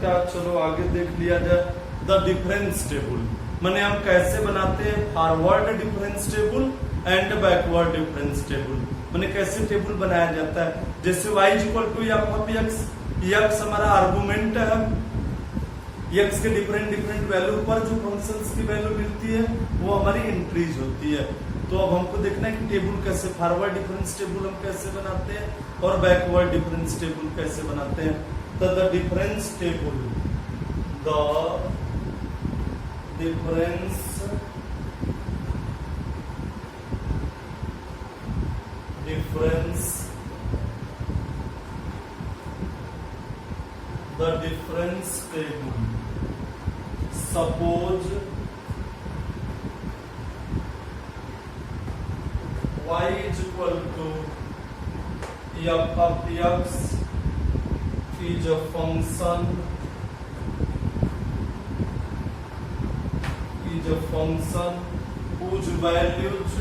बेटा चलो आगे देख लिया जाए। द डिफरेंस टेबल माने हम कैसे बनाते हैं forward difference table and backward difference table, माने कैसे टेबल बनाया जाता है। जैसे y equal to f of x, x हमारा आर्गुमेंट है, एक्स के डिफरेंट डिफरेंट वैल्यू पर जो फंक्शंस की वैल्यू मिलती है वो हमारी इंक्रीज होती है। तो अब हमको देखना है कि टेबल कैसे फॉरवर्ड डिफरेंस टेबल हम कैसे बनाते हैं और बैकवर्ड डिफरेंस टेबल कैसे बनाते हैं। तो the difference table, the difference the difference table, suppose y is equal to f of x is a function whose values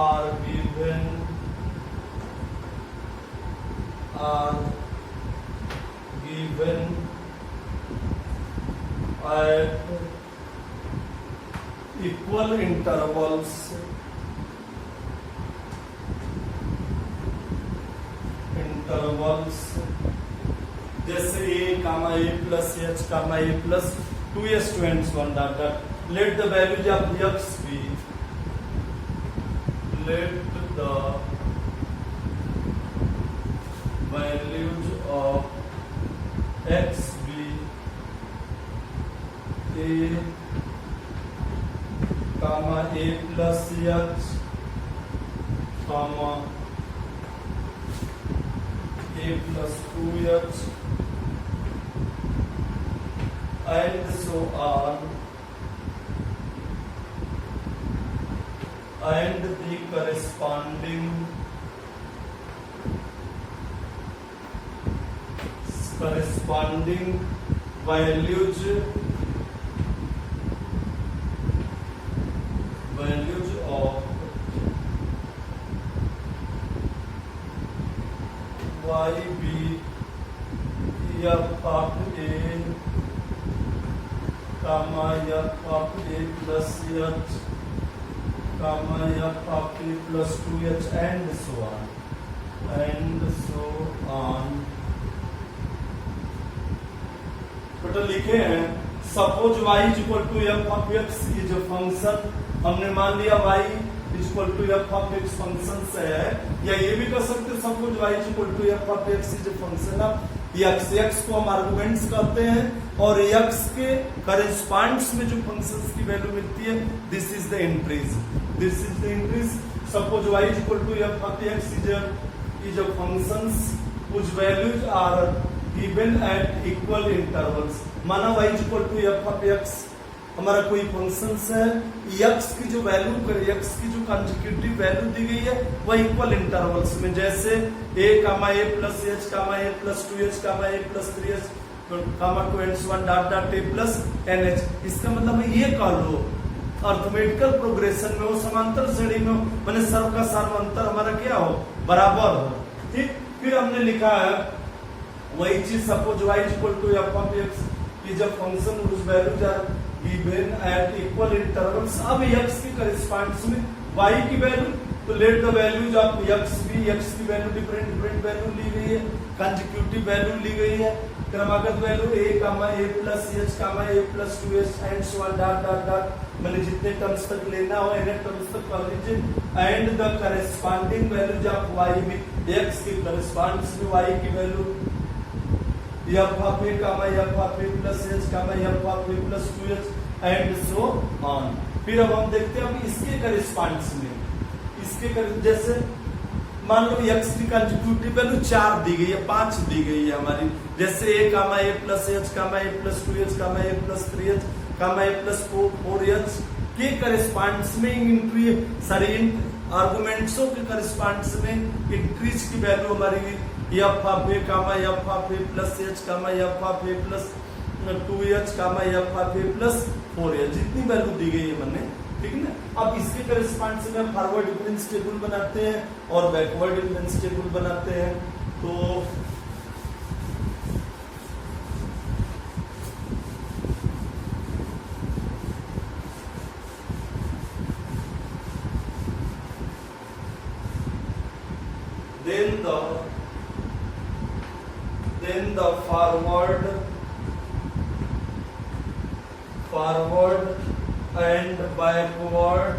are given at equal intervals जैसे a comma a plus h comma a plus 2s to n so on dot dot. Let the values of x be, let the values of x be a comma a plus h comma a plus 2h and so on, and the corresponding values of y be f of a comma f of a plus h comma f of a plus 2h and so on. तो लिखे हैं suppose y is equal to f of x is a function, हमने मान लिया y is equal to f of x function से है, या ये भी कर सकते suppose y is equal to f of x is a function of x को हम आर्गुमेंट्स कहते हैं और x के करेस्पॉन्ड्स में जो फंक्शंस की वैल्यू मिलती है this is the increase. Suppose y is equal to f of x is a functions which values are given at equal intervals. माना y is equal to f of x हमारा कोई functions है, x की जो value x की जो consecutive value दी गई है वह इक्वल इंटरवल्स में, जैसे a comma a plus h comma a plus 2h comma a plus 3h comma 2n1 dot dot a plus nh। इसका मतलब है ये कह लो अर्थमेटिकल प्रोग्रेशन में हो, समांतर श्रेणी में हो, माने सर्व का सर्वांतर हमारा क्या हो, बराबर हो। ठीक, फिर हमने लिखा है वही चीज suppose y is equal to f of x is a function whose values are given at equal intervals। अब x की करेस्पॉन्ड्स में y की वैल्यू, तो let the values of x भी, x की वैल्यू डिफरेंट वैल्यू ली गई है, कंसेक्यूटिव वैल्यू ली गई है, क्रमागत value a comma a plus h comma a plus 2h and so on dot dot dot, मैंने जितने टर्म्स तक लेना हो n टर्म्स तक कर लीजिए। And the corresponding values of y में, x की करेस्पॉन्ड्स में y की value f of a comma f of a plus h comma f of a plus 2h and so on। फिर अब हम देखते हैं अब इसके करेस्पॉन्ड्स में, जैसे मान लो x की कंसेक्यूटिव वैल्यू 4 दी गई है, 5 दी गई है हमारी, जैसे a comma a plus h comma a plus 2h comma a plus 3h comma a plus 4h के करेस्पॉन्ड्स में इंक्रीज सारे आर्गुमेंट्सों के करेस्पॉन्ड्स में इंक्रीज की वैल्यू हमारी f of a comma f of a plus h comma f of a plus 2h comma f of a plus 4h जितनी value दी गई है मैंने ठीक है ना। अब इसके करस्पॉन्ड से में फॉरवर्ड डिफरेंस टेबल बनाते हैं और बैकवर्ड डिफरेंस टेबल बनाते हैं। तो then the forward and backward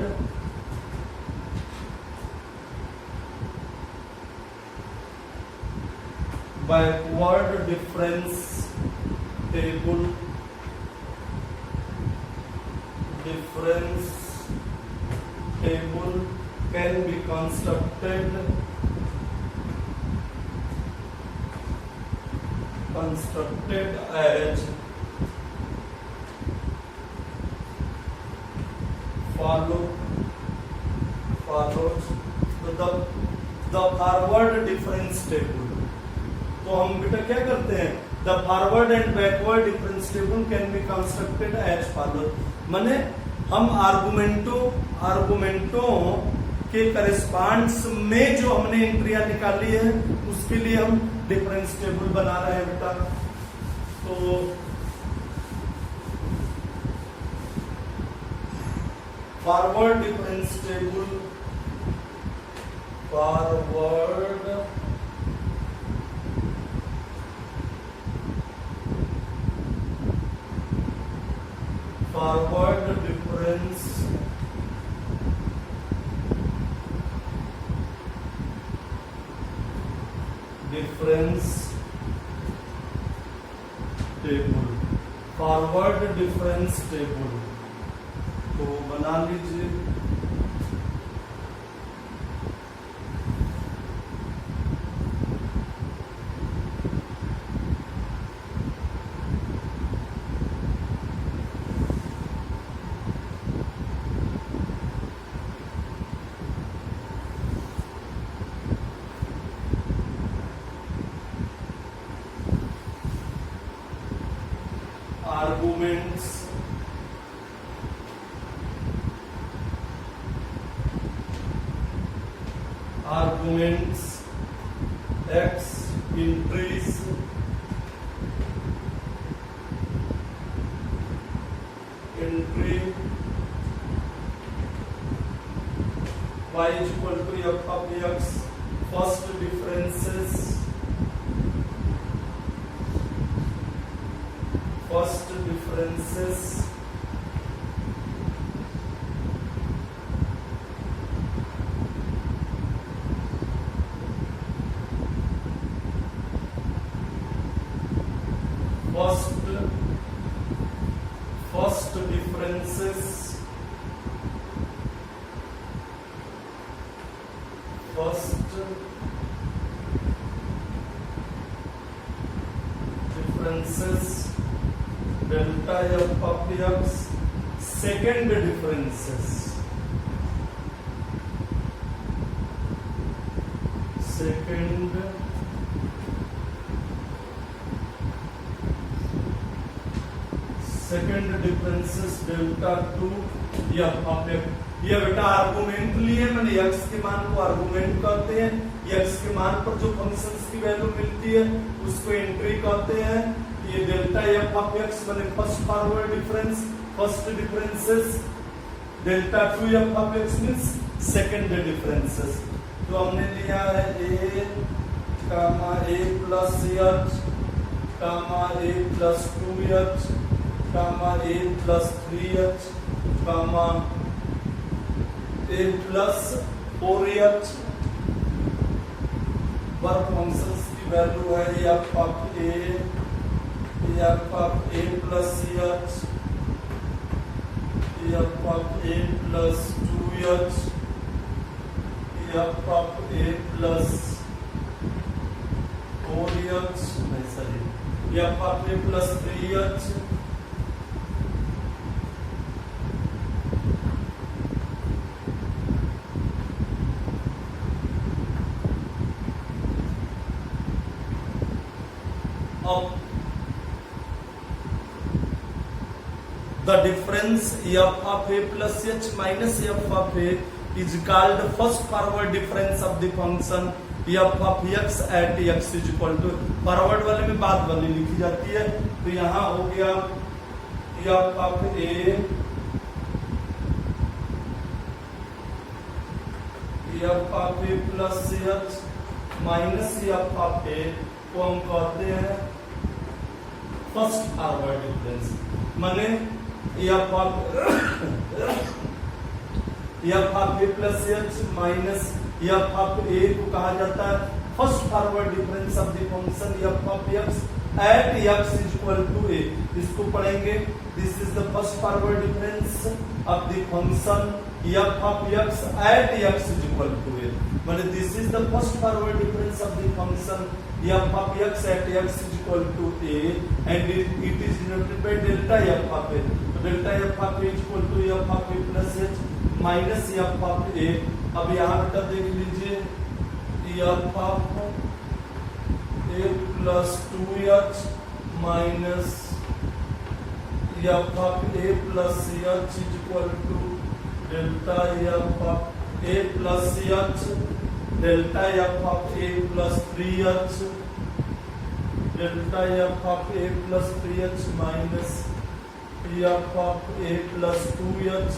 difference table can be constructed as follows. The forward difference table, तो हम बेटा क्या करते हैं, the forward and backward difference table can be constructed as follow, माने हम आर्गुमेंटों के करेस्पॉन्ड्स में जो हमने एंट्रियां निकाली है उसके लिए हम डिफरेंस टेबल बना रहे हैं बेटा। तो forward difference table, forward difference table, forward difference table तो बना लीजिए। arguments x entries entry y is equal to f of x, first differences delta f of x, second differences delta 2 f of x। ये बेटा argument लिए मैंने x के मान को आर्गुमेंट कहते हैं, x के मान पर जो फंक्शंस की वैल्यू मिलती है उसको एंट्री कहते हैं। ये डेल्टा f ऑफ x मैंने first forward difference, first differences, delta 2 f of x means second differences. तो हमने लिया है a plus h a plus 2h a plus 3h a plus 4h पर फंक्शंस की वैल्यू है f of a plus h f of a plus 2h f of a plus 4h नहीं सही f of a plus 3h the difference f of a plus h minus f of a is called first forward difference of the function f of x at x is equal to, forward वाले में बाद वाली लिखी जाती है, तो यहाँ हो गया f of a plus h minus f of a को हम कहते हैं फर्स्ट फॉरवर्ड डिफरेंस, माने f of a plus h minus f of a को कहा जाता है first forward difference of the function f of x at x is equal to a। इसको पढ़ेंगे, this is the first forward difference of the function f of x at x is equal to a, माने this is the first forward difference of the function f of x at x is equal to a and it is denoted by delta f of a, तो delta f of a is equal to f of a plus h minus f of a। अब यहाँ बेटा देख लीजिए f of a plus 2h minus f of a plus h is equal to delta f of a plus h, delta f of a plus 3h, delta f of a plus 3h minus f of a plus 2h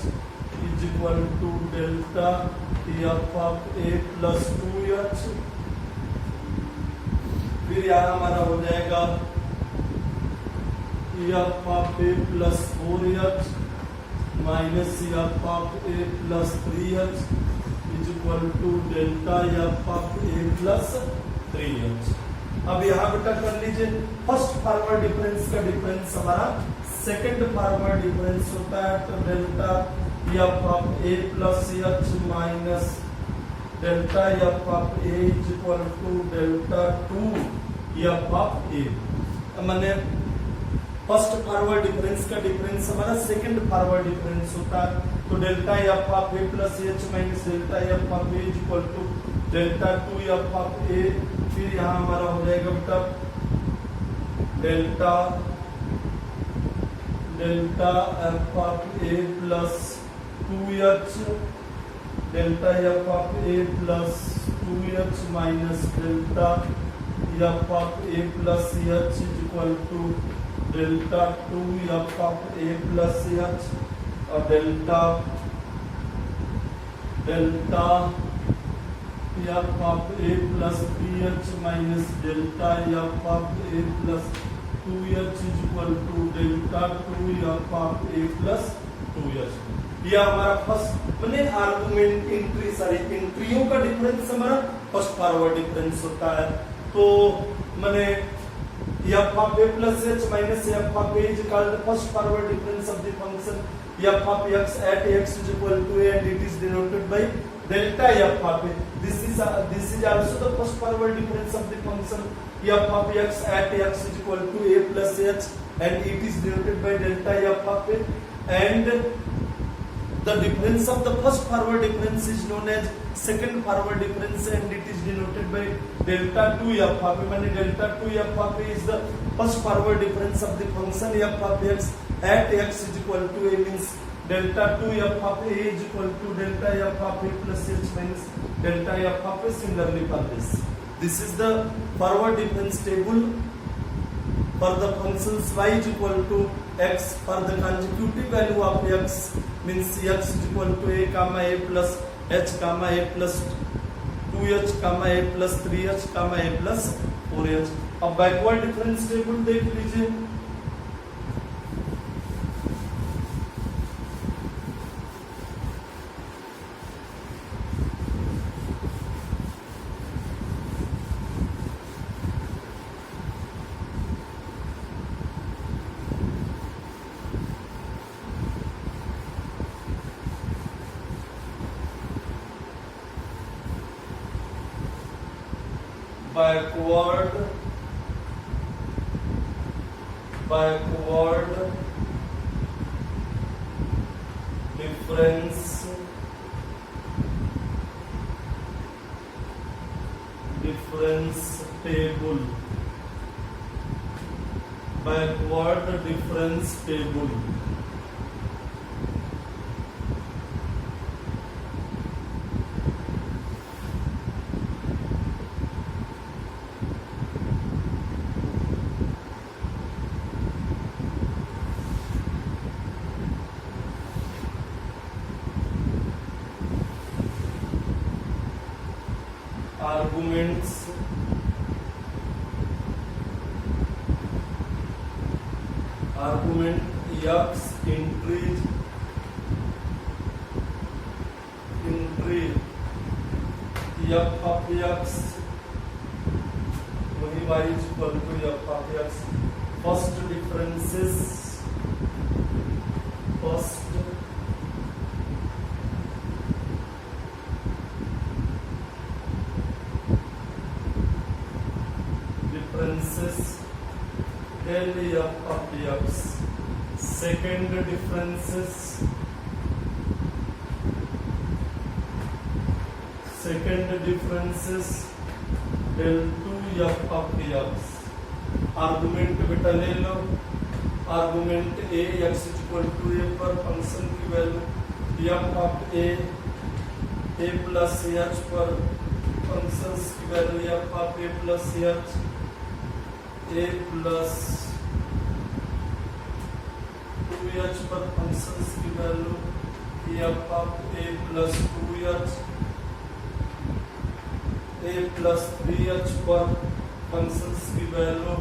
is equal to delta f of a plus 2h। फिर यहाँ हमारा हो जाएगा f of a plus 4h minus f of a plus 3h is equal to delta f of a plus 3h। अब यहाँ बेटा कर लीजिए, फर्स्ट फॉरवर्ड डिफरेंस का डिफरेंस हमारा सेकंड फॉरवर्ड डिफरेंस होता है, तो delta f of a plus h minus delta f of a is equal to delta 2 f of a, माने फर्स्ट फॉरवर्ड डिफरेंस का डिफरेंस हमारा सेकंड फॉरवर्ड डिफरेंस होता है, तो delta f of a plus h minus delta f of a is equal to delta 2 f of a। फिर यहाँ हमारा हो जाएगा बेटा delta f of a plus 2h delta f of a plus 2h minus delta f of a plus h is equal to delta 2 f of a plus h और delta f of a plus 3h minus delta f of a plus 2h is equal to delta 2 f of a plus 2h। यह हमारा first मैंने argument एंट्रियों का difference हमारा first forward difference होता है, तो मैंने f of a plus h minus f of a is called the first forward difference of the function f of x at x is equal to a and it is denoted by delta f of a। This is also the first forward difference of the function f of x at x is equal to a plus h and it is denoted by delta f of a, and the difference of the first forward difference is known as second forward difference and it is denoted by delta 2 f of a, माने delta 2 f of a is the first forward difference of the function f of x at x is equal to a, means delta 2 f of a is equal to delta f of a plus h minus delta f of a। Similarly for this is the forward difference table for the functions y is equal to x for the consecutive value of x, means x is equal to a comma a plus h comma a plus 2h comma a plus 3h comma a plus 4h। अब backward difference table देख लीजिए, backward difference table, backward difference table। arguments argument x increase f of x वही y is equal to f of x. First differences del f of x. Second differences del 2f of x. Argument बेटा ले लो. Argument a x equal to a पर function की value f of a plus h पर functions की value f of a plus h a plus 2h पर functions की value f of a plus 2h a plus 3h पर functions की value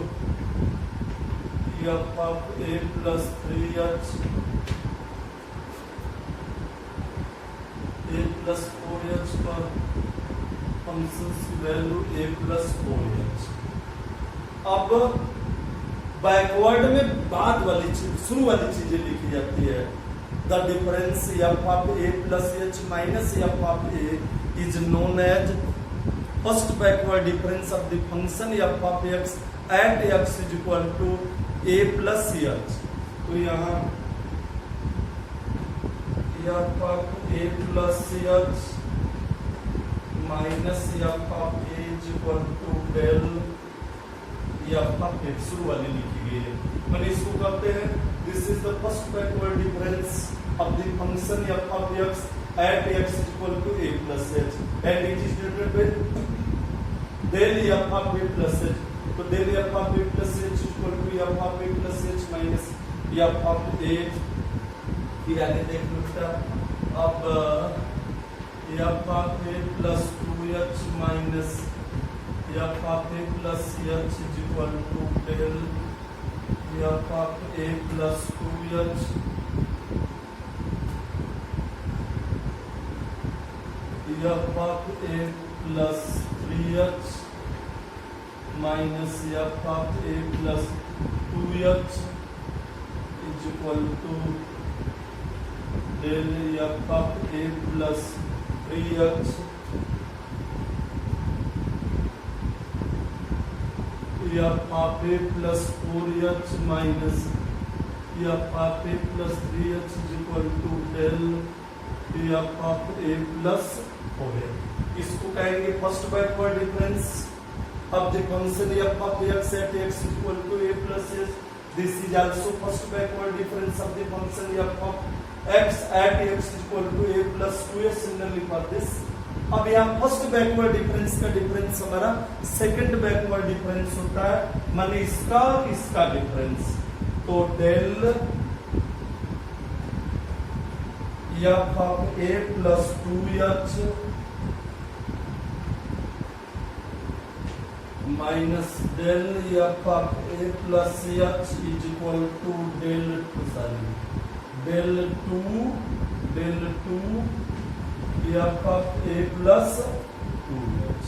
f of a plus 3h a plus 4h पर functions की value a plus 4h. अब backward में बाद वाली चीज शुरू वाली चीजें लिखी जाती है. The difference f of a plus h minus f of a is known as first backward difference of the function f of x at x is equal to a plus h. तो यहाँ f of a plus h minus f of a is equal to del f of x शुरू वाली लिखी गई है. मैंने इसको कहते हैं this is the first backward difference of the function f of x at x is equal to a plus h and it is denoted by del f of a plus h. तो del f of a plus h equal to f of a plus h minus f of a. फिर आगे देख लो बेटा. अब f of a plus 2h minus f of a plus h is equal to del f of a plus 2h f of a plus 3h minus f of a plus 2h is equal to del f of a plus 3h f of a plus 4h minus f of a plus 3h is equal to del f of a plus 4h. इसको कहेंगे first backward difference of the function f of x at x equal to a plus h. This is also first backward difference of the function f of x at x equal to a plus 2h. Similarly for this. अब यहाँ first backward difference का difference हमारा second backward difference होता है. माने इसका और इसका डिफरेंस. तो del f of a plus 2h minus del f of a plus h is equal to del 2 f of a plus 2h.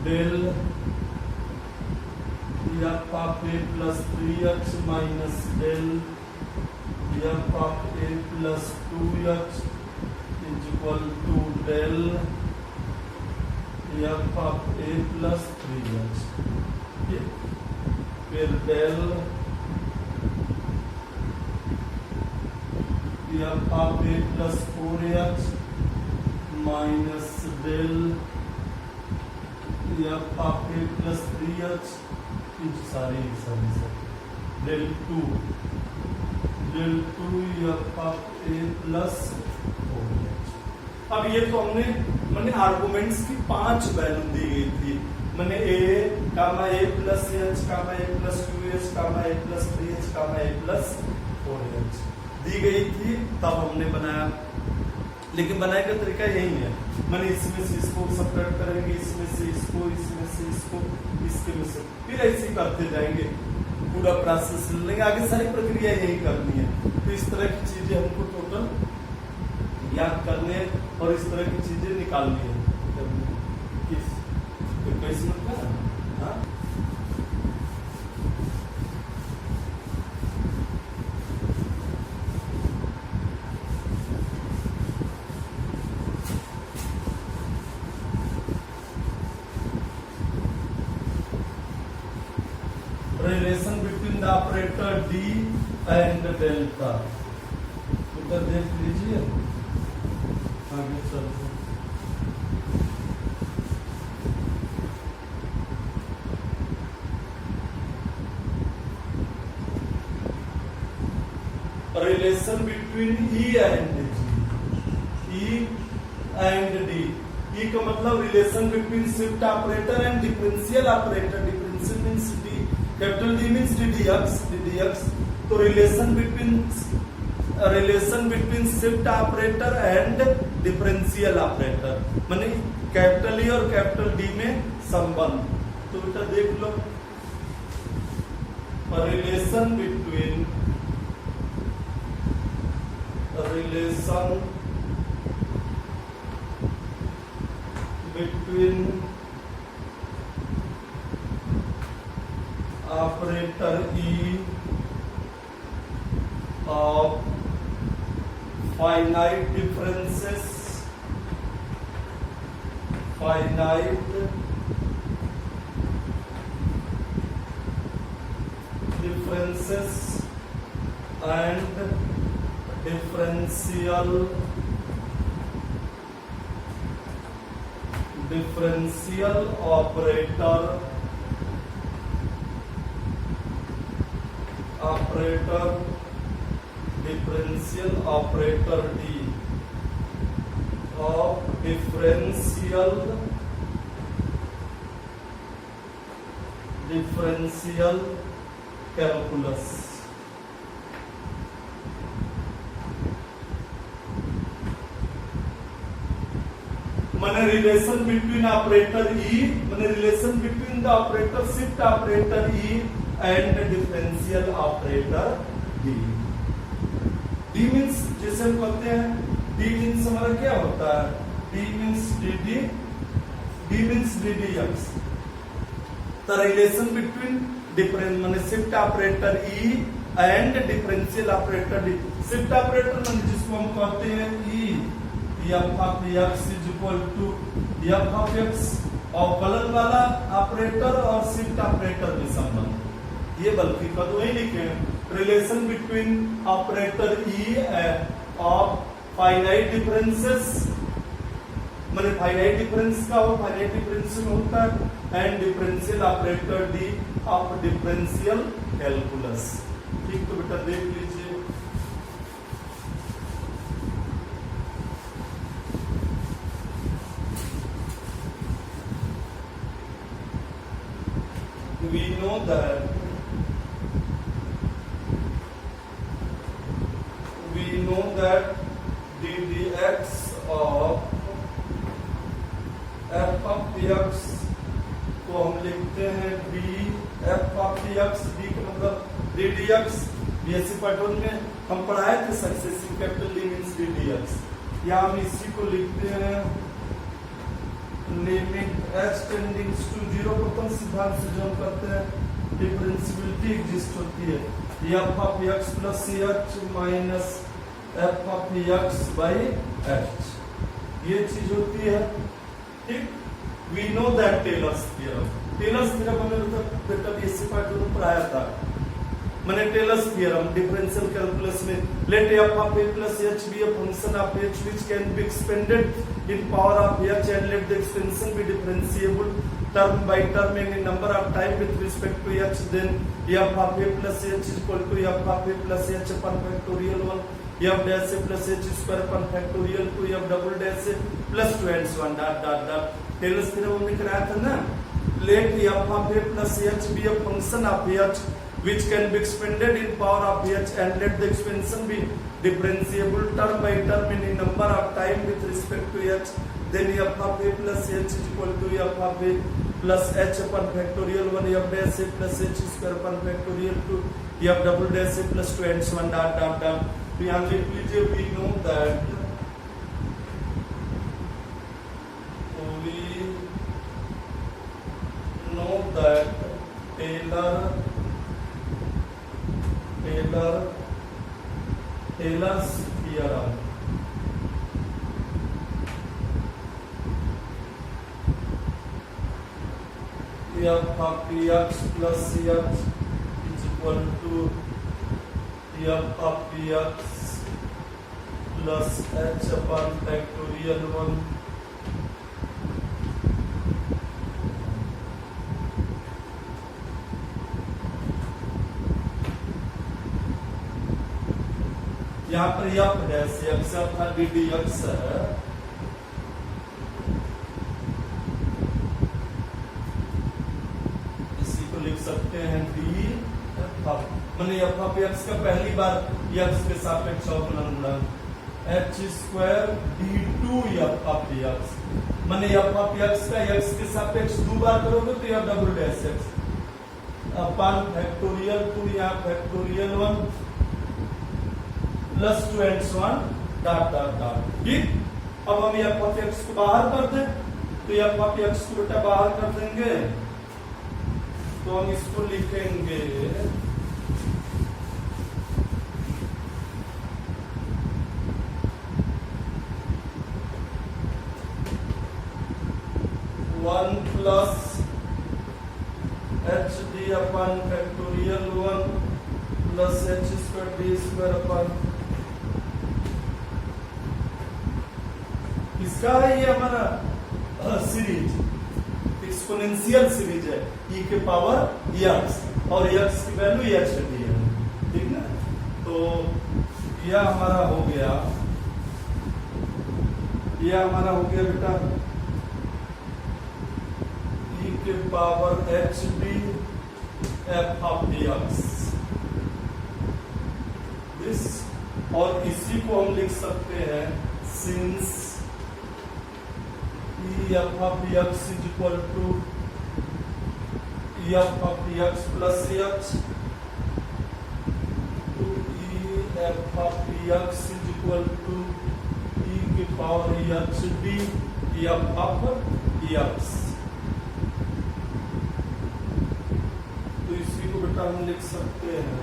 Del f of a plus 3h minus del f of a plus 2h is equal to del f of a plus 3h. फिर del f of a plus 4h minus del f of a plus 3h sorry del 2 f of a plus 4h. अब ये तो हमने मैंने arguments की 5 value दी गई थी. मैंने a comma a plus h comma a plus 2h comma a plus 3h comma a plus 4h दी गई थी. तब हमने बनाया लेकिन बनाने का तरीका यही है, मैंने इसमें से इसको सब्ट्रैक्ट करेंगे, इसमें से इसको, इसमें से इसको, इसके में से, फिर ऐसे ही करते जाएंगे, पूरा प्रोसेस लेंगे, आगे सारी प्रक्रिया यही करनी है। तो इस तरह की चीजें हमको टोटल याद करने और इस तरह की चीजें निकालनी है। कैसे मतलब हाँ relation between the operator D and delta, उत्तर देख लीजिए, आगे चलते। Relation between E and G, E and D, E का मतलब relation between shift operator and differential operator, differential means D, capital D means DDX, तो relation between shift operator and differential operator, माने capital E और capital D में संबंध। तो बेटा देख लो, relation between operator E of finite differences and differential operator differential operator D of differential calculus। माने रिलेशन बिटवीन ऑपरेटर E, माने relation between the operator shift operator E and differential operator D। D means जैसे हम कहते हैं, D means हमारा क्या होता है, D मींस DDX, तो रिलेशन बिटवीन डिफरेंट माने shift operator E and differential operator D। Shift operator माने जिसको हम कहते हैं E, f of x is equal to f of x, और कलन वाला ऑपरेटर और शिफ्ट ऑपरेटर में संबंध, ये बल्कि कद वही लिखे, relation between operator E of finite differences, माने फाइनाइट डिफरेंस का वो फाइनाइट डिफरेंस में होता है, and differential operator D of differential calculus. ठीक, तो बेटा देख लीजिए, we know that ddx of f of x को हम लिखते हैं d f of x, d का मतलब ddx, बीएससी पार्ट 1 में हम पढ़ाए थे successive capital D means ddx, या हम इसी को लिखते हैं लिमिट h टेंडिंग्स टू 0, प्रथम सिद्धांत से जो करते हैं डिफरेंशियबिलिटी एग्जिस्ट होती है, f of x plus h minus f of x by h, ये चीज होती है। ठीक, we know that Taylor's theorem हमने बेटा बीएससी पार्ट 2 में पढ़ाया था, मैंने टेलर्स थ्योरम डिफरेंशियल कैलकुलस में, let f of a plus h be a function of h which can be expanded in power of h and let the expansion be differentiable term by term in a number of time with respect to h, then f of a plus h is equal to f of a plus h upon factorial 1, f dash a plus h square upon factorial 2, f double dash a plus 2 and so on dot dot dot। Taylor's theorem हमने कराया था ना, let f of a plus h be a function of h which can be expanded in power of h and let the expansion be differentiable term by term in a number of time with respect to h, then f of a plus h is equal to f of a plus h upon factorial 1 f dash a plus h square upon factorial 2 f double dash a plus 2 and so on dot dot dot. तो यहाँ लिख लीजिए we know that Taylor's theorem f of x plus h is equal to f of x plus h upon factorial 1 यहाँ पर यह dash x था ddx है, इसी को लिख सकते हैं d माने f ऑफ x का पहली बार x के सापेक्ष अवकलन गुणन h square d2 f of x माने f ऑफ x का x के सापेक्ष दो बार करोगे तो यह डबल डैश x अपन फैक्टोरियल 2 यहाँ factorial 1 plus 2 and so on dot dot dot. ठीक, अब हम f ऑफ x को बाहर कर दें तो f ऑफ x को बेटा बाहर कर देंगे तो हम इसको लिखेंगे one plus H D upon factorial 1 plus H square D square upon इसका है ये हमारा सीरीज एक्सपोनेंशियल सीरीज है e के पावर x और x की वैल्यू h दी है। ठीक ना, तो यह हमारा हो गया, यह हमारा हो गया बेटा e के power h D f of x this, और इसी को हम लिख सकते हैं since f of x is equal to f of x plus h to f of x is equal to e के power h d f of x। तो इसी को बेटा हम लिख सकते हैं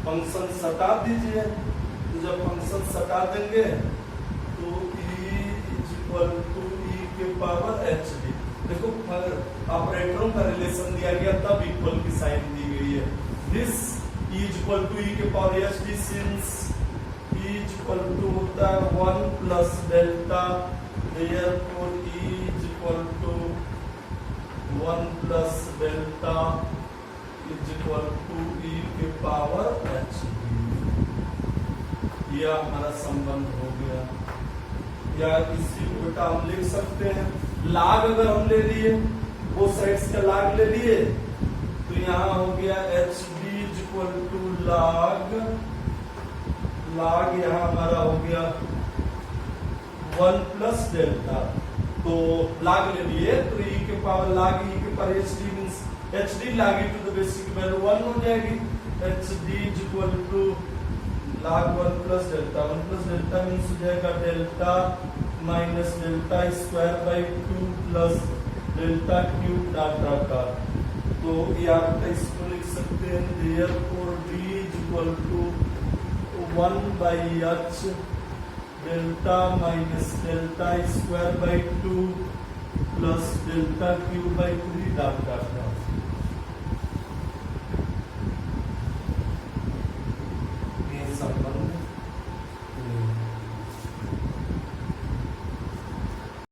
फंक्शन सटा दीजिए, तो जब फंक्शन सटा देंगे तो e is equal to e के पावर h d। देखो ऑपरेटरों का रिलेशन दिया गया तब इक्वल की साइन दी गई है। This e is equal to e के power h d since e is equal to होता है 1 plus delta, therefore e is equal to 1 plus delta is equal to e के पावर h। यह हमारा संबंध हो गया, या इसी को बेटा हम लिख सकते हैं लाग, अगर हम ले लिए वो साइड्स का लाग ले लिए तो यहाँ हो गया h d is equal to log, log यहाँ हमारा हो गया 1 प्लस डेल्टा, तो लाग ले लिए तो e के पावर लाग e के power h d means h d log to the basic value 1 हो जाएगी। H d is equal to log 1 plus delta means हो जाएगा delta minus delta square by 2 plus delta cube dot dot dot. तो यहाँ पे इसको लिख सकते हैं therefore d is equal to 1 by h delta minus delta square by 2 plus delta cube by 3 dot dot dot.